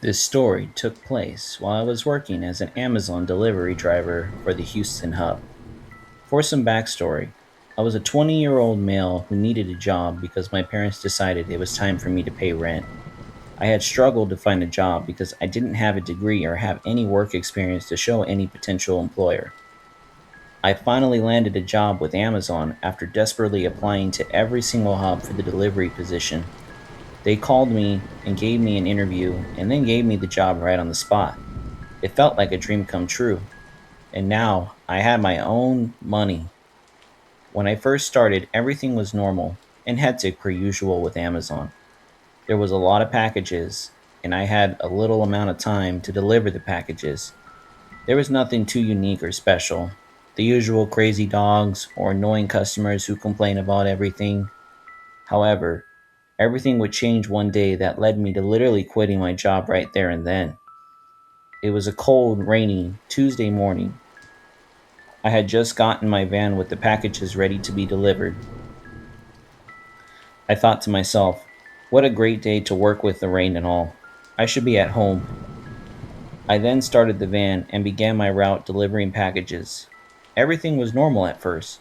This story took place while I was working as an Amazon delivery driver for the Houston hub. For some backstory, I was a 20-year-old male who needed a job because my parents decided it was time for me to pay rent. I had struggled to find a job because I didn't have a degree or have any work experience to show any potential employer. I finally landed a job with Amazon after desperately applying to every single hub for the delivery position. They called me and gave me an interview and then gave me the job right on the spot. It felt like a dream come true, and now I had my own money. When I first started, everything was normal and hectic per usual with Amazon. There was a lot of packages, and I had a little amount of time to deliver the packages. There was nothing too unique or special. The usual crazy dogs or annoying customers who complain about everything. However, everything would change one day that led me to literally quitting my job right there and then. It was a cold, rainy Tuesday morning. I had just gotten my van with the packages ready to be delivered. I thought to myself, what a great day to work with the rain and all. I should be at home. I then started the van and began my route delivering packages. Everything was normal at first,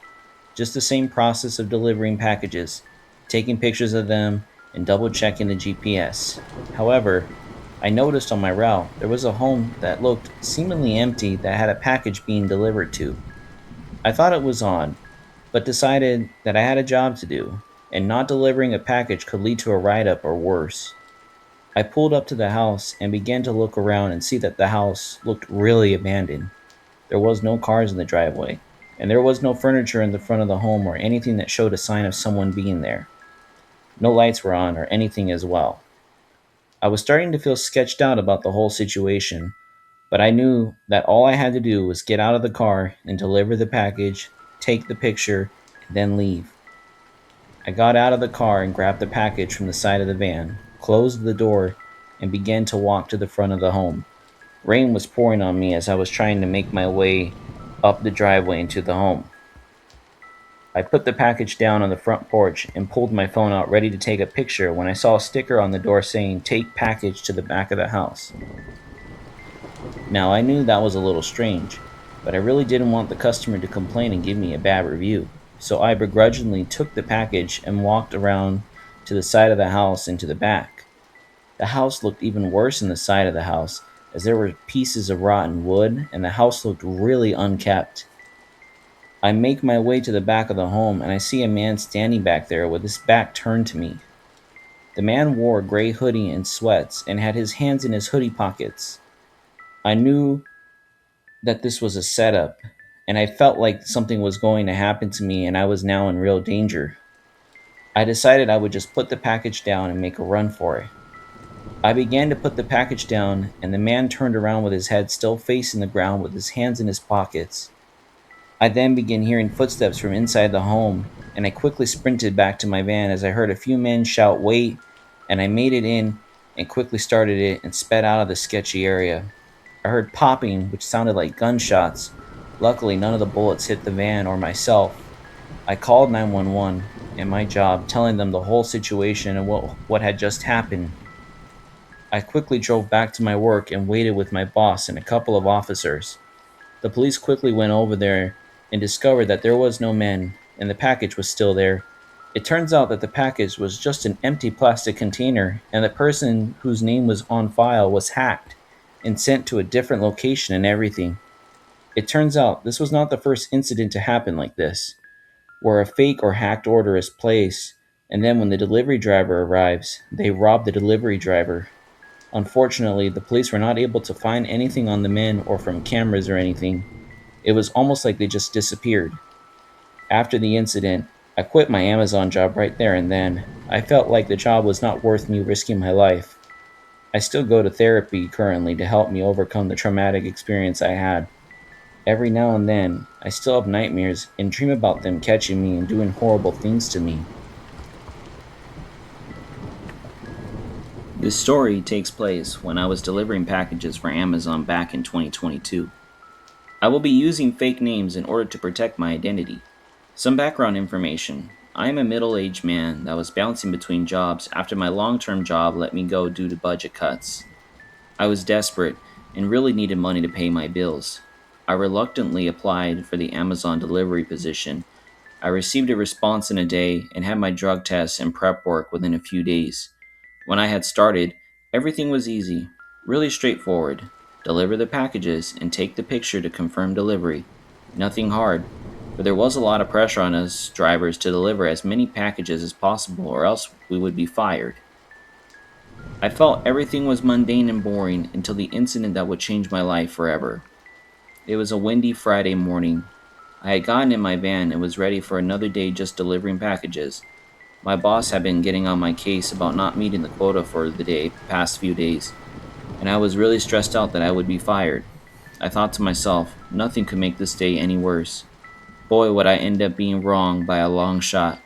just the same process of delivering packages, taking pictures of them, and double checking the GPS. However, I noticed on my route there was a home that looked seemingly empty that had a package being delivered to. I thought it was odd, but decided that I had a job to do, and not delivering a package could lead to a write up or worse. I pulled up to the house and began to look around and see that the house looked really abandoned. There was no cars in the driveway, and there was no furniture in the front of the home or anything that showed a sign of someone being there. No lights were on or anything as well. I was starting to feel sketched out about the whole situation, but I knew that all I had to do was get out of the car and deliver the package, take the picture, and then leave. I got out of the car and grabbed the package from the side of the van, closed the door, and began to walk to the front of the home. Rain was pouring on me as I was trying to make my way up the driveway into the home. I put the package down on the front porch and pulled my phone out ready to take a picture when I saw a sticker on the door saying, "Take package to the back of the house." Now, I knew that was a little strange, but I really didn't want the customer to complain and give me a bad review. So I begrudgingly took the package and walked around to the side of the house and to the back. The house looked even worse in the side of the house, as there were pieces of rotten wood and the house looked really unkept. I make my way to the back of the home and I see a man standing back there with his back turned to me. The man wore a gray hoodie and sweats and had his hands in his hoodie pockets. I knew that this was a setup, and I felt like something was going to happen to me and I was now in real danger. I decided I would just put the package down and make a run for it. I began to put the package down, and the man turned around with his head still facing the ground with his hands in his pockets. I then began hearing footsteps from inside the home, and I quickly sprinted back to my van as I heard a few men shout, "Wait!" and I made it in and quickly started it and sped out of the sketchy area. I heard popping, which sounded like gunshots. Luckily, none of the bullets hit the van or myself. I called 911 and my job, telling them the whole situation and what had just happened. I quickly drove back to my work and waited with my boss and a couple of officers. The police quickly went over there and discovered that there was no men and the package was still there. It turns out that the package was just an empty plastic container and the person whose name was on file was hacked and sent to a different location and everything. It turns out this was not the first incident to happen like this, where a fake or hacked order is placed, and then when the delivery driver arrives, they rob the delivery driver. Unfortunately, the police were not able to find anything on the men or from cameras or anything. It was almost like they just disappeared. After the incident, I quit my Amazon job right there and then. I felt like the job was not worth me risking my life. I still go to therapy currently to help me overcome the traumatic experience I had. Every now and then, I still have nightmares and dream about them catching me and doing horrible things to me. This story takes place when I was delivering packages for Amazon back in 2022. I will be using fake names in order to protect my identity. Some background information. I am a middle aged man that was bouncing between jobs after my long term job let me go due to budget cuts. I was desperate and really needed money to pay my bills. I reluctantly applied for the Amazon delivery position. I received a response in a day and had my drug tests and prep work within a few days. When I had started, everything was easy, really straightforward. Deliver the packages and take the picture to confirm delivery. Nothing hard, but there was a lot of pressure on us drivers to deliver as many packages as possible or else we would be fired. I felt everything was mundane and boring until the incident that would change my life forever. It was a windy Friday morning. I had gotten in my van and was ready for another day just delivering packages. My boss had been getting on my case about not meeting the quota for the past few days, and I was really stressed out that I would be fired. I thought to myself, nothing could make this day any worse. Boy, would I end up being wrong by a long shot.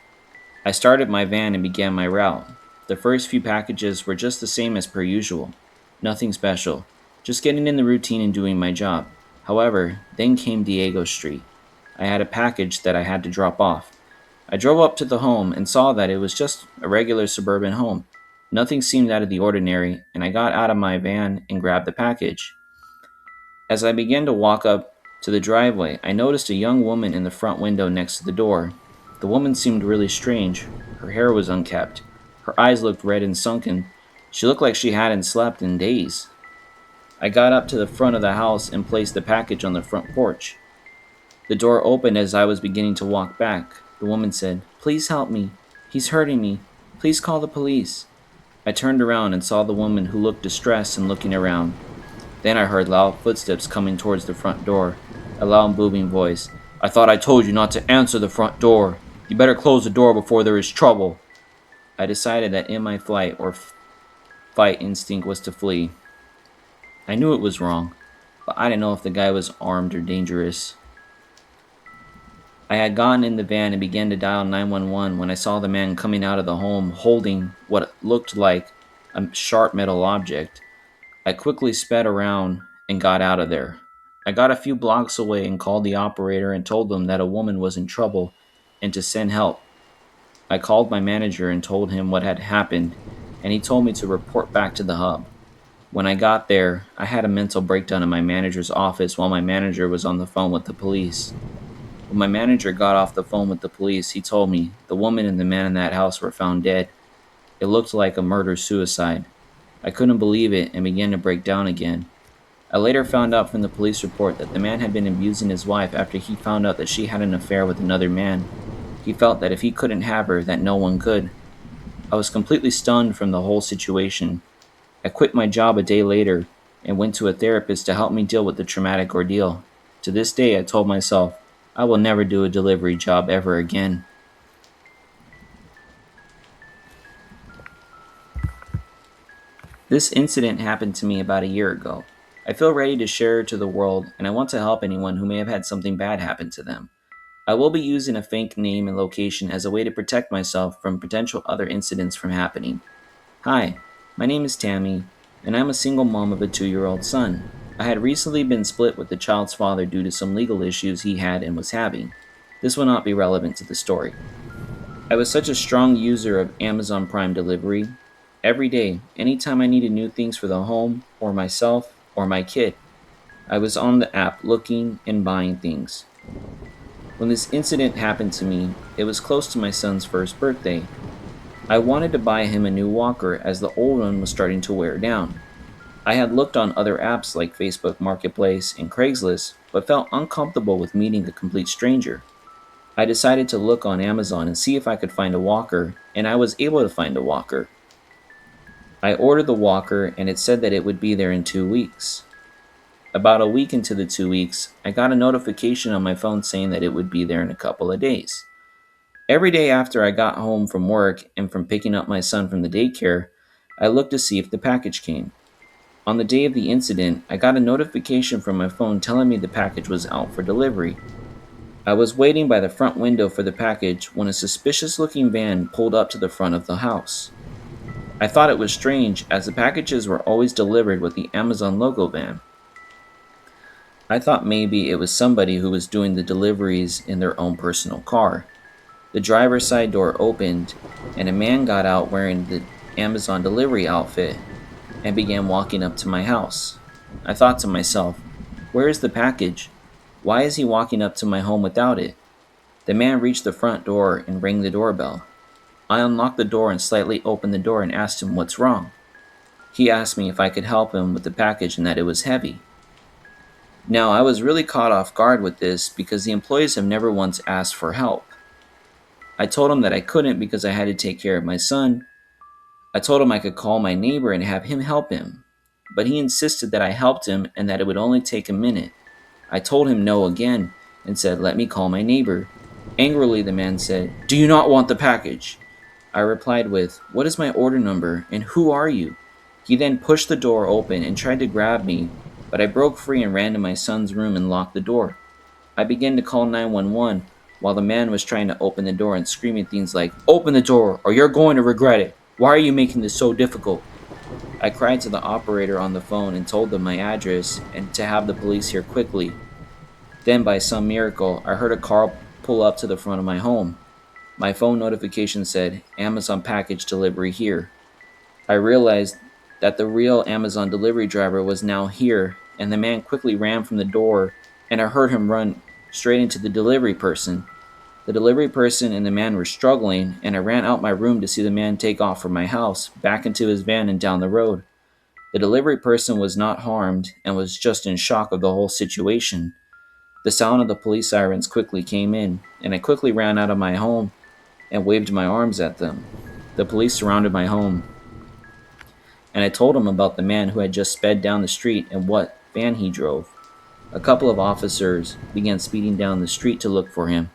I started my van and began my route. The first few packages were just the same as per usual. Nothing special, just getting in the routine and doing my job. However, then came Diego Street. I had a package that I had to drop off. I drove up to the home and saw that it was just a regular suburban home. Nothing seemed out of the ordinary, and I got out of my van and grabbed the package. As I began to walk up to the driveway, I noticed a young woman in the front window next to the door. The woman seemed really strange. Her hair was unkempt. Her eyes looked red and sunken. She looked like she hadn't slept in days. I got up to the front of the house and placed the package on the front porch. The door opened as I was beginning to walk back. The woman said, "Please help me. He's hurting me. Please call the police." I turned around and saw the woman who looked distressed and looking around. Then I heard loud footsteps coming towards the front door. A loud booming voice. "I thought I told you not to answer the front door. You better close the door before there is trouble." I decided that in my flight or fight instinct was to flee. I knew it was wrong, but I didn't know if the guy was armed or dangerous. I had gotten in the van and began to dial 911 when I saw the man coming out of the home holding what looked like a sharp metal object. I quickly sped around and got out of there. I got a few blocks away and called the operator and told them that a woman was in trouble and to send help. I called my manager and told him what had happened, and he told me to report back to the hub. When I got there, I had a mental breakdown in my manager's office while my manager was on the phone with the police. When my manager got off the phone with the police, he told me the woman and the man in that house were found dead. It looked like a murder-suicide. I couldn't believe it and began to break down again. I later found out from the police report that the man had been abusing his wife after he found out that she had an affair with another man. He felt that if he couldn't have her, that no one could. I was completely stunned from the whole situation. I quit my job a day later and went to a therapist to help me deal with the traumatic ordeal. To this day, I told myself, I will never do a delivery job ever again. This incident happened to me about a year ago. I feel ready to share it to the world, and I want to help anyone who may have had something bad happen to them. I will be using a fake name and location as a way to protect myself from potential other incidents from happening. Hi, my name is Tammy, and I'm a single mom of a 2-year-old son. I had recently been split with the child's father due to some legal issues he had and was having. This will not be relevant to the story. I was such a strong user of Amazon Prime delivery. Every day, anytime I needed new things for the home, or myself, or my kid, I was on the app looking and buying things. When this incident happened to me, it was close to my son's first birthday. I wanted to buy him a new walker as the old one was starting to wear down. I had looked on other apps like Facebook Marketplace and Craigslist, but felt uncomfortable with meeting a complete stranger. I decided to look on Amazon and see if I could find a walker, and I was able to find a walker. I ordered the walker and it said that it would be there in 2 weeks. About a week into the 2 weeks, I got a notification on my phone saying that it would be there in a couple of days. Every day after I got home from work and from picking up my son from the daycare, I looked to see if the package came. On the day of the incident, I got a notification from my phone telling me the package was out for delivery. I was waiting by the front window for the package when a suspicious-looking van pulled up to the front of the house. I thought it was strange as the packages were always delivered with the Amazon logo van. I thought maybe it was somebody who was doing the deliveries in their own personal car. The driver's side door opened and a man got out wearing the Amazon delivery outfit. and began walking up to my house. I thought to myself, where is the package? Why is he walking up to my home without it? The man reached the front door and rang the doorbell. I unlocked the door and slightly opened the door and asked him what's wrong. He asked me if I could help him with the package and that it was heavy. Now, I was really caught off guard with this because the employees have never once asked for help. I told him that I couldn't because I had to take care of my son. I told him I could call my neighbor and have him help him, but he insisted that I helped him and that it would only take a minute. I told him no again and said, let me call my neighbor. Angrily, the man said, do you not want the package? I replied with, what is my order number and who are you? He then pushed the door open and tried to grab me, but I broke free and ran to my son's room and locked the door. I began to call 911 while the man was trying to open the door and screaming things like, open the door or you're going to regret it. Why are you making this so difficult? I cried to the operator on the phone and told them my address and to have the police here quickly. Then, by some miracle, I heard a car pull up to the front of my home. My phone notification said, Amazon package delivery here. I realized that the real Amazon delivery driver was now here, and the man quickly ran from the door, and I heard him run straight into the delivery person. The delivery person and the man were struggling, and I ran out my room to see the man take off from my house, back into his van and down the road. The delivery person was not harmed and was just in shock of the whole situation. The sound of the police sirens quickly came in, and I quickly ran out of my home and waved my arms at them. The police surrounded my home, and I told them about the man who had just sped down the street and what van he drove. A couple of officers began speeding down the street to look for him,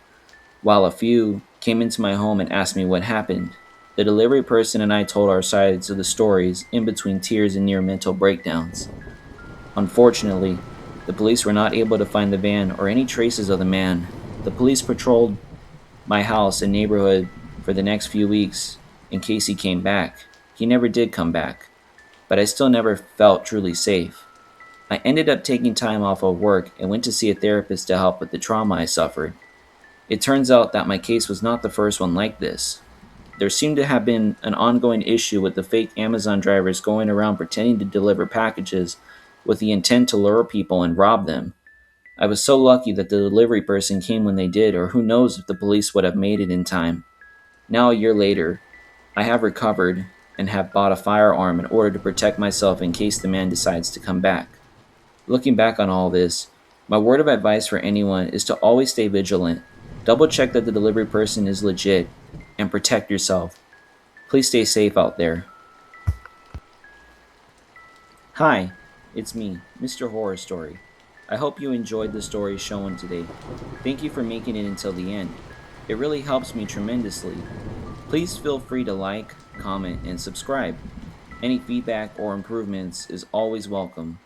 while a few came into my home and asked me what happened. The delivery person and I told our sides of the stories, in between tears and near mental breakdowns. Unfortunately, the police were not able to find the van or any traces of the man. The police patrolled my house and neighborhood for the next few weeks in case he came back. He never did come back, but I still never felt truly safe. I ended up taking time off of work and went to see a therapist to help with the trauma I suffered. It turns out that my case was not the first one like this. There seemed to have been an ongoing issue with the fake Amazon drivers going around pretending to deliver packages with the intent to lure people and rob them. I was so lucky that the delivery person came when they did, or who knows if the police would have made it in time. Now, a year later, I have recovered and have bought a firearm in order to protect myself in case the man decides to come back. Looking back on all this, my word of advice for anyone is to always stay vigilant. Double check that the delivery person is legit and protect yourself. Please stay safe out there. Hi, it's me, Mr. Horror Story. I hope you enjoyed the story shown today. Thank you for making it until the end. It really helps me tremendously. Please feel free to like, comment, and subscribe. Any feedback or improvements is always welcome.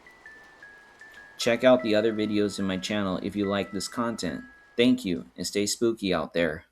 Check out the other videos in my channel if you like this content. Thank you, and stay spooky out there.